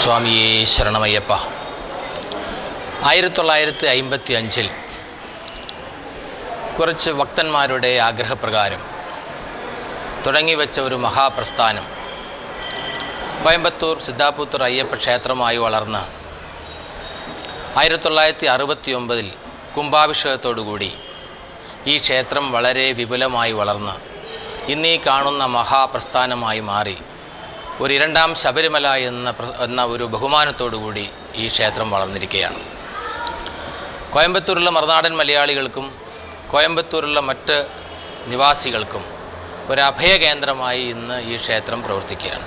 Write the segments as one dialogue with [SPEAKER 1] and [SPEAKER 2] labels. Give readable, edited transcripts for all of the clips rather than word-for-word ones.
[SPEAKER 1] സ്വാമിയേ ശരണമയ്യപ്പ. 1955 കുറച്ച് ഭക്തന്മാരുടെ ആഗ്രഹപ്രകാരം തുടങ്ങിവെച്ച ഒരു മഹാപ്രസ്ഥാനം കോയമ്പത്തൂർ സിദ്ധാപുത്തൂർ അയ്യപ്പ ക്ഷേത്രമായി വളർന്ന് 1969 കുംഭാഭിഷേകത്തോടുകൂടി ഈ ക്ഷേത്രം വളരെ വിപുലമായി വളർന്ന് ഇന്നീ കാണുന്ന മഹാപ്രസ്ഥാനമായി മാറി ഒരു രണ്ടാം ശബരിമല എന്ന ഒരു ബഹുമാനത്തോടുകൂടി ഈ ക്ഷേത്രം വളർന്നിരിക്കുകയാണ്. കോയമ്പത്തൂരിലുള്ള മറുനാടൻ മലയാളികൾക്കും കോയമ്പത്തൂരിലുള്ള മറ്റ് നിവാസികൾക്കും ഒരു അഭയകേന്ദ്രമായി ഇന്ന് ഈ ക്ഷേത്രം പ്രവർത്തിക്കുകയാണ്.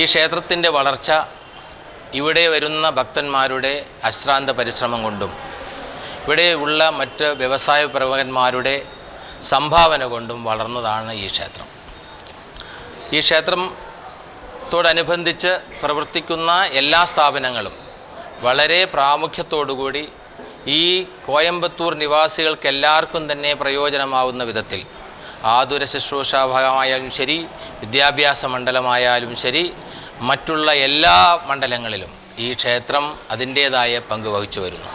[SPEAKER 1] ഈ ക്ഷേത്രത്തിൻ്റെ വളർച്ച ഇവിടെ വരുന്ന ഭക്തന്മാരുടെ അശ്രാന്ത പരിശ്രമം കൊണ്ടും ഇവിടെ ഉള്ള മറ്റ് വ്യവസായ പ്രമുഖന്മാരുടെ സംഭാവന കൊണ്ടും വളർന്നതാണ് ഈ ക്ഷേത്രം. ഈ ക്ഷേത്രത്തോടനുബന്ധിച്ച് പ്രവർത്തിക്കുന്ന എല്ലാ സ്ഥാപനങ്ങളും വളരെ പ്രാമുഖ്യത്തോടുകൂടി ഈ കോയമ്പത്തൂർ നിവാസികൾക്കെല്ലാവർക്കും തന്നെ പ്രയോജനമാകുന്ന വിധത്തിൽ ആതുര ശുശ്രൂഷ ഭാഗമായാലും ശരി, വിദ്യാഭ്യാസ മണ്ഡലമായാലും ശരി, മറ്റുള്ള എല്ലാ മണ്ഡലങ്ങളിലും ഈ ക്ഷേത്രം അതിൻ്റേതായ പങ്ക് വഹിച്ചു വരുന്നു.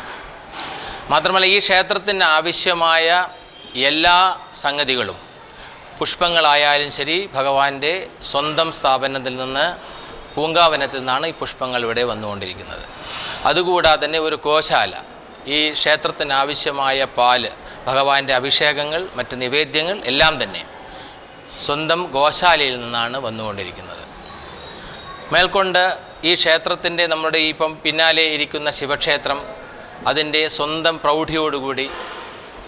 [SPEAKER 1] മാത്രമല്ല ഈ ക്ഷേത്രത്തിന് ആവശ്യമായ എല്ലാ സംഗതികളും പുഷ്പങ്ങളായാലും ശരി, ഭഗവാന്റെ സ്വന്തം സ്ഥാപനത്തിൽ നിന്ന് പൂങ്കാവനത്തിൽ നിന്നാണ് ഈ പുഷ്പങ്ങൾ ഇവിടെ വന്നുകൊണ്ടിരിക്കുന്നത്. അതുകൂടാതെ തന്നെ ഒരു ഗോശാല, ഈ ക്ഷേത്രത്തിന് ആവശ്യമായ പാല്, ഭഗവാന്റെ അഭിഷേകങ്ങൾ, മറ്റ് നിവേദ്യങ്ങൾ എല്ലാം തന്നെ സ്വന്തം ഗോശാലയിൽ നിന്നാണ് വന്നുകൊണ്ടിരിക്കുന്നത്. മേൽക്കൊണ്ട് ഈ ക്ഷേത്രത്തിൻ്റെ നമ്മുടെ ഇപ്പം പിന്നാലെ ഇരിക്കുന്ന ശിവക്ഷേത്രം അതിൻ്റെ സ്വന്തം പ്രൗഢിയോടുകൂടി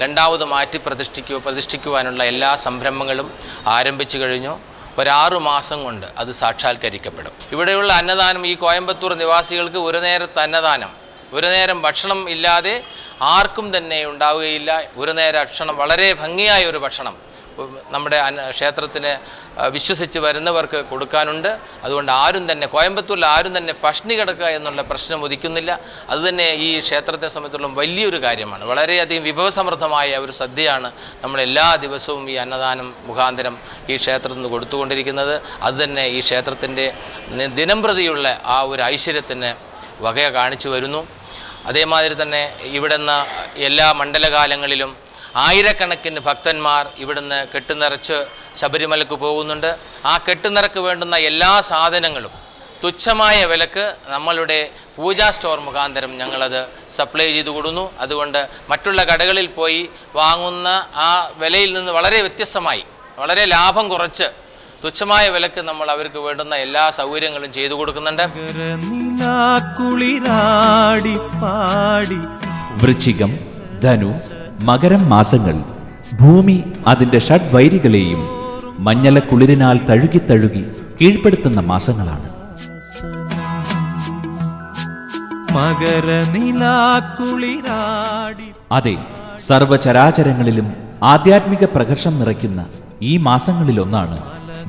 [SPEAKER 1] രണ്ടാമത് മാറ്റി പ്രതിഷ്ഠിക്കുവാനുള്ള എല്ലാ സംരംഭങ്ങളും ആരംഭിച്ചു കഴിഞ്ഞു. 6 മാസം കൊണ്ട് അത് സാക്ഷാത്കരിക്കപ്പെടും. ഇവിടെയുള്ള അന്നദാനം, ഈ കോയമ്പത്തൂർ നിവാസികൾക്ക് ഒരു നേരത്തെ അന്നദാനം, ഒരു നേരം ഭക്ഷണം ഇല്ലാതെ ആർക്കും തന്നെ ഉണ്ടാവുകയില്ല. ഒരു നേരം ഭക്ഷണം, വളരെ ഭംഗിയായ ഒരു ഭക്ഷണം നമ്മുടെ ക്ഷേത്രത്തിന് വിശ്വസിച്ച് വരുന്നവർക്ക് കൊടുക്കാനുണ്ട്. അതുകൊണ്ട് ആരും തന്നെ കോയമ്പത്തൂരിൽ ആരും തന്നെ പട്ടിണി കിടക്കുക എന്നുള്ള പ്രശ്നം ഉദിക്കുന്നില്ല. അതുതന്നെ ഈ ക്ഷേത്രത്തെ സംബന്ധിച്ചിടത്തോളം വലിയൊരു കാര്യമാണ്. വളരെയധികം വിഭവസമൃദ്ധമായ ഒരു സദ്യയാണ് നമ്മൾ എല്ലാ ദിവസവും ഈ അന്നദാനം മുഖാന്തരം ഈ ക്ഷേത്രത്തിൽ നിന്ന് കൊടുത്തുകൊണ്ടിരിക്കുന്നത്. അതുതന്നെ ഈ ക്ഷേത്രത്തിൻ്റെ ദിനംപ്രതിയുള്ള ആ ഒരു ഐശ്വര്യത്തിന് വക കാണിച്ചു വരുന്നു. അതേമാതിരി തന്നെ ഇവിടുന്ന് എല്ലാ മണ്ഡലകാലങ്ങളിലും ആയിരക്കണക്കിന് ഭക്തന്മാർ ഇവിടുന്ന് കെട്ടുനിറച്ച് ശബരിമലക്ക് പോകുന്നുണ്ട്. ആ കെട്ടുനിറക്ക് വേണ്ടുന്ന എല്ലാ സാധനങ്ങളും തുച്ഛമായ വിലക്ക് നമ്മളുടെ പൂജാ സ്റ്റോർ മുഖാന്തരം ഞങ്ങളത് സപ്ലൈ ചെയ്തു കൊടുക്കുന്നു. അതുകൊണ്ട് മറ്റുള്ള കടകളിൽ പോയി വാങ്ങുന്ന ആ വിലയിൽ നിന്ന് വളരെ വ്യത്യസ്തമായി, വളരെ ലാഭം കുറച്ച് തുച്ഛമായ വിലക്ക് നമ്മൾ അവർക്ക് വേണ്ടുന്ന എല്ലാ സൗകര്യങ്ങളും ചെയ്തു കൊടുക്കുന്നുണ്ട്.
[SPEAKER 2] വൃശ്ചികം, ധനു, മകരം മാസങ്ങൾ ഭൂമി അതിന്റെ ഷഡ്വൈരികളെയും മഞ്ഞള കുളിരിനാൽ തഴുകി തഴുകി കീഴ്പ്പെടുത്തുന്ന മാസങ്ങളാണ്. അതെ, സർവചരാചരങ്ങളിലും ആധ്യാത്മിക പ്രകർഷം നിറയ്ക്കുന്ന ഈ മാസങ്ങളിലൊന്നാണ്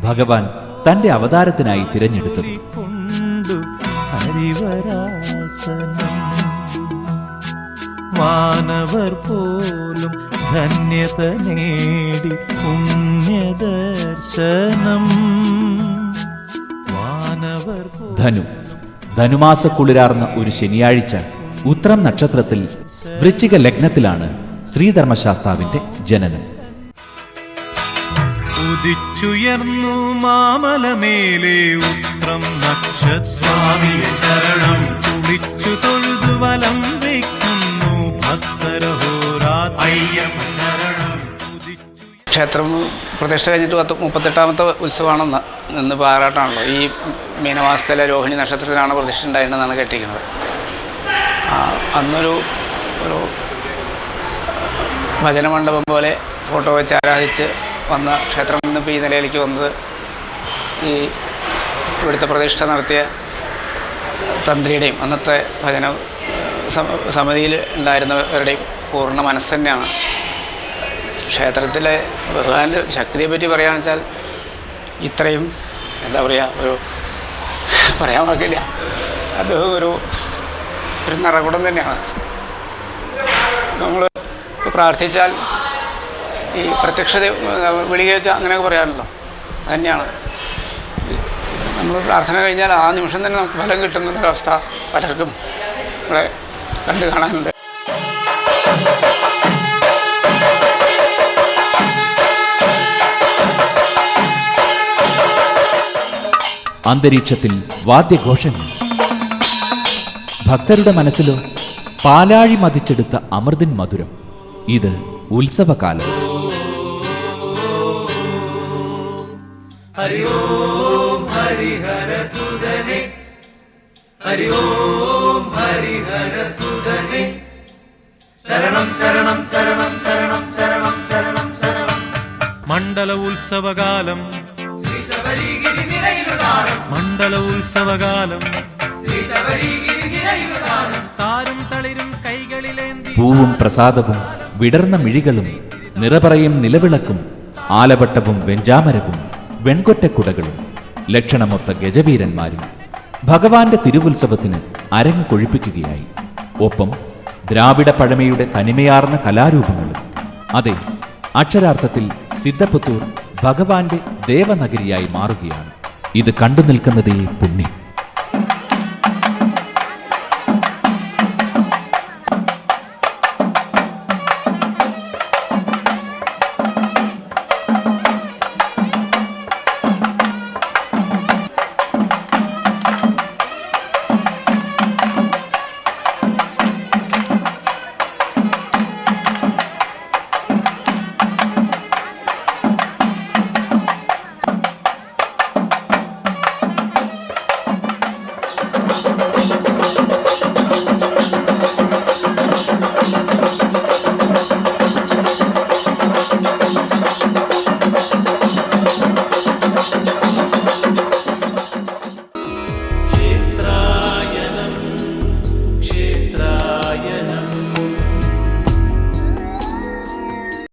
[SPEAKER 2] ഭഗവാൻ തന്റെ അവതാരത്തിനായി തിരഞ്ഞെടുത്തത്.
[SPEAKER 3] മാനവർ പോലും ധന്യത നേടി പുണ്യദർശനം.
[SPEAKER 2] ധനു, ധനുമാസ കുളിരാർന്ന ഒരു ശനിയാഴ്ച ഉത്രം നക്ഷത്രത്തിൽ വൃശ്ചിക ലഗ്നത്തിലാണ് ശ്രീധർമ്മശാസ്താവിന്റെ ജനനം.
[SPEAKER 3] ഉദിച്ചുയർന്നു മാമലമേലെ ഉത്രം നക്ഷത്രാവിയ ശരണം. കുളിച്ചു തൊഴുതു വലം വയ്ക്കുന്നു ഭക്തരഹോരാത്രയ്യപ്പ ശരണം.
[SPEAKER 4] ക്ഷേത്രം പ്രതിഷ്ഠ കഴിഞ്ഞിട്ട് 38ാമത്തെ ഉത്സവമാണെന്ന് ഇന്ന് പാറാട്ടാണല്ലോ. ഈ മീനമാസത്തിലെ രോഹിണി നക്ഷത്രത്തിലാണ് പ്രതിഷ്ഠ ഉണ്ടായിരുന്നതെന്നാണ് കേട്ടിരിക്കുന്നത്. അന്നൊരു ഭജനമണ്ഡപം പോലെ ഫോട്ടോ വെച്ച് ആരാധിച്ച് വന്ന ക്ഷേത്രം ഇന്നിപ്പോൾ ഈ നിലയിലേക്ക് വന്നത് ഈ ഇവിടുത്തെ പ്രതിഷ്ഠ നടത്തിയ തന്ത്രിയുടെയും അന്നത്തെ ഭജന സമിതിയിൽ ഉണ്ടായിരുന്നവരുടെയും പൂർണ്ണ മനസ്സ് തന്നെയാണ്. ക്ഷേത്രത്തിലെ ഭഗവാന്റെ ശക്തിയെപ്പറ്റി പറയുകയാണെന്ന് വെച്ചാൽ ഇത്രയും എന്താ പറയുക, പറയാൻ വാക്കില്ല. അത് ഒരു നിറകുടം തന്നെയാണ്. നമ്മൾ പ്രാർത്ഥിച്ചാൽ ഈ പ്രത്യക്ഷത വിളി കേൾക്കുക അങ്ങനെയൊക്കെ പറയാറുണ്ടല്ലോ, തന്നെയാണ്. നമ്മൾ പ്രാർത്ഥന കഴിഞ്ഞാൽ ആ നിമിഷം തന്നെ നമുക്ക് ഫലം കിട്ടുന്നൊരവസ്ഥ പലർക്കും ഇവിടെ കണ്ടു കാണാനുണ്ട്.
[SPEAKER 2] അന്തരീക്ഷത്തിൽ വാദ്യഘോഷങ്ങൾ, ഭക്തരുടെ മനസ്സിലോ പാലാഴി മതിച്ചെടുത്ത അമൃതിൻ മധുരം. ഇത് ഉത്സവകാലം.
[SPEAKER 3] ഹരി ഓം ഹരിഹരസുദനേ, ഹരി ഓം ഹരിഹരസുദനേ, ശരണം ശരണം ശരണം ശരണം ശരണം ശരണം ശരണം. മണ്ഡല ഉത്സവകാലം, മണ്ഡല ഉത്സവകാലം, താരും തളിരും കൈകളിലേന്തി,
[SPEAKER 2] പൂവും പ്രസാദവും വിടർന്ന മിഴികളും നിറപറയും നിലവിളക്കും ആലവട്ടവും വെഞ്ചാമരവും വെൺകൊറ്റക്കുടകളും ലക്ഷണമൊത്ത ഗജവീരന്മാരും ഭഗവാന്റെ തിരുവുത്സവത്തിന് അരങ്ങ് കൊഴിപ്പിക്കുകയായി. ഒപ്പം ദ്രാവിഡ പഴമയുടെ തനിമയാർന്ന കലാരൂപങ്ങളും. അതെ, അക്ഷരാർത്ഥത്തിൽ സിദ്ധപുത്തൂർ ഭഗവാന്റെ ദേവനഗരിയായി മാറുകയാണ്. ഇത് കണ്ടു നിൽക്കുന്നതേ പുണ്യം.